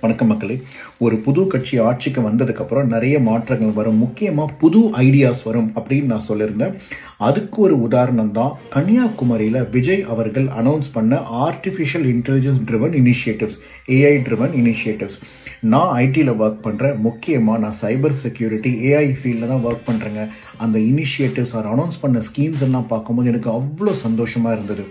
வணக்கம் மக்களே. ஒரு புது கட்சி ஆட்சிக்கு வந்ததுக்கப்புறம் நிறைய மாற்றங்கள் வரும், முக்கியமாக புது ஐடியாஸ் வரும் அப்படின்னு நான் சொல்லியிருந்தேன். அதுக்கு ஒரு உதாரணம் தான் கன்னியாகுமரியில் விஜய் அவர்கள் அனௌன்ஸ் பண்ண artificial intelligence driven initiatives, AI driven initiatives. நான் ஐடியில் ஒர்க் பண்ணுறேன், முக்கியமாக நான் சைபர் செக்யூரிட்டி ஏஐ ஃபீல்டில் தான் ஒர்க் பண்ணுறேங்க. அந்த இனிஷியேட்டிவ்ஸ் அனௌன்ஸ் பண்ண ஸ்கீம்ஸ் எல்லாம் பார்க்கும்போது எனக்கு அவ்வளோ சந்தோஷமாக இருந்தது.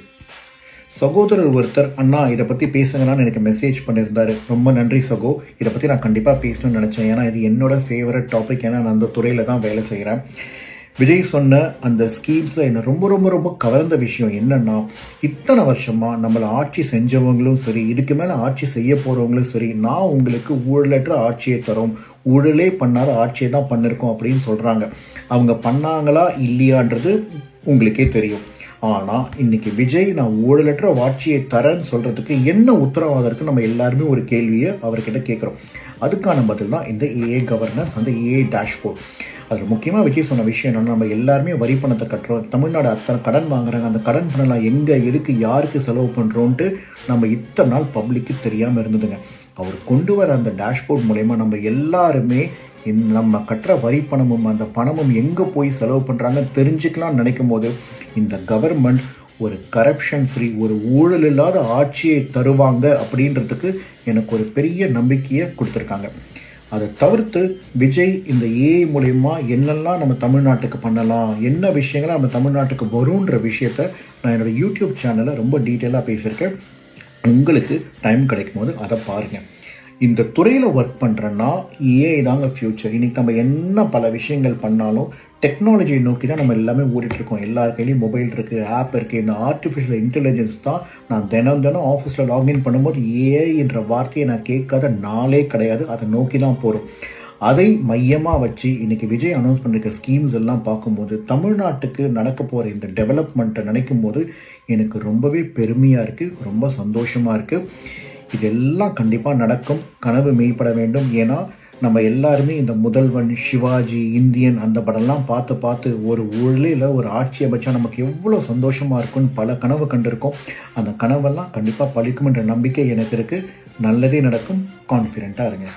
சகோதரர் ஒருத்தர் அண்ணா இதை பற்றி பேசுங்கன்னு எனக்கு மெசேஜ் பண்ணியிருந்தாரு. ரொம்ப நன்றி சகோ. இதை பற்றி நான் கண்டிப்பாக பேசணும்னு நினச்சேன். ஏன்னா இது என்னோட ஃபேவரட் டாபிக். ஏன்னா நான் அந்த துறையில் தான் வேலை செய்கிறேன். விஜய் சொன்ன அந்த ஸ்கீம்ஸில் என்னை ரொம்ப ரொம்ப ரொம்ப கவர்ந்த விஷயம் என்னென்னா, இத்தனை வருஷமாக நம்மளை ஆட்சி செஞ்சவங்களும் சரி, இதுக்கு மேலே ஆட்சி செய்ய போகிறவங்களும் சரி, நான் உங்களுக்கு ஊழலற்ற ஆட்சியை தரோம், ஊழலே பண்ணாத ஆட்சியை தான் பண்ணியிருக்கோம் அப்படின்னு சொல்கிறாங்க. அவங்க பண்ணாங்களா இல்லையான்றது உங்களுக்கே தெரியும். ஆனால் இன்னைக்கு விஜய் நான் ஊழலற்ற ஆட்சியை தரேன்னு சொல்கிறதுக்கு என்ன உத்தரவாதம் இருக்குது? நம்ம எல்லாருமே ஒரு கேள்வியை அவர்கிட்ட கேட்குறோம். அதுக்கான பதில் தான் இந்த ஏஏ கவர்னன்ஸ், அந்த ஏஏ டேஷ்போர்ட். அதில் முக்கியமாக விஜய் சொன்ன விஷயம் என்னென்னா, நம்ம எல்லாருமே வரி பணத்தை கட்டுறோம், தமிழ்நாடு அத்தனை கடன் வாங்குறாங்க, அந்த கடன் பணம்லாம் எங்கே, எதுக்கு, யாருக்கு செலவு பண்ணுறோன்ட்டு நம்ம இத்தனை நாள் பப்ளிக்கு தெரியாமல் இருந்ததுங்க. அவர் கொண்டு வர அந்த டேஷ்போர்ட் மூலயமா நம்ம எல்லாருமே நம்ம கட்டுற வரி பணமும் அந்த பணமும் எங்கே போய் செலவு பண்ணுறாங்கன்னு தெரிஞ்சுக்கலாம்னு நினைக்கும் போது, இந்த கவர்மெண்ட் ஒரு கரப்ஷன் ஃப்ரீ, ஒரு ஊழல் இல்லாத ஆட்சியை தருவாங்க அப்படின்றதுக்கு எனக்கு ஒரு பெரிய நம்பிக்கையை கொடுத்துருக்காங்க. அதை தவிர்த்து விஜய் இந்த ஏஐ மூலயமா என்னெல்லாம் நம்ம தமிழ்நாட்டுக்கு பண்ணலாம், என்ன விஷயங்கள் நம்ம தமிழ்நாட்டுக்கு வரும்ன்ற விஷயத்த நான் என்னோடய யூடியூப் சேனலில் ரொம்ப டீட்டெயிலாக பேசியிருக்கேன். உங்களுக்கு டைம் கிடைக்கும் போது அதை பாருங்கள். இந்த துறையில் ஒர்க் பண்ணுறேன்னா ஏஐ தாங்க ஃப்யூச்சர். இன்றைக்கி நம்ம என்ன பல விஷயங்கள் பண்ணாலும் டெக்னாலஜியை நோக்கி தான் நம்ம எல்லாமே ஓடிட்டுருக்கோம். எல்லார் கையிலையும் மொபைல் இருக்குது, ஆப் இருக்குது. இந்த ஆர்டிஃபிஷியல் இன்டெலிஜென்ஸ் தான் நான் தினம் ஆஃபீஸில் லாகின் பண்ணும்போது ஏஐ என்ற வார்த்தையை நான் கேட்காத நாளே கிடையாது. அதை நோக்கி தான் போகிறோம். அதை மையமாக வச்சு இன்றைக்கி விஜய் அனௌன்ஸ் பண்ணிருக்க ஸ்கீம்ஸ் எல்லாம் பார்க்கும்போது, தமிழ்நாட்டுக்கு நடக்க போகிற இந்த டெவலப்மெண்ட்டை நினைக்கும் போது எனக்கு ரொம்பவே பெருமையாக இருக்குது, ரொம்ப சந்தோஷமாக இருக்குது. இதெல்லாம் கண்டிப்பாக நடக்கும். கனவு மெய்ப்பட வேண்டும். ஏன்னா நம்ம எல்லாருமே இந்த முதல்வன், சிவாஜி, இந்தியன் அந்த படம்லாம் பார்த்து ஒரு ஊழலில் ஒரு ஆட்சி அமைச்சா நமக்கு எவ்வளோ சந்தோஷமாக இருக்கும்னு பல கனவு கண்டிருக்கோம். அந்த கனவெல்லாம் கண்டிப்பாக பழிக்கும் என்ற நம்பிக்கை எனக்கு இருக்குது. நல்லதே நடக்கும். கான்ஃபிடென்ட்டாக இருங்க.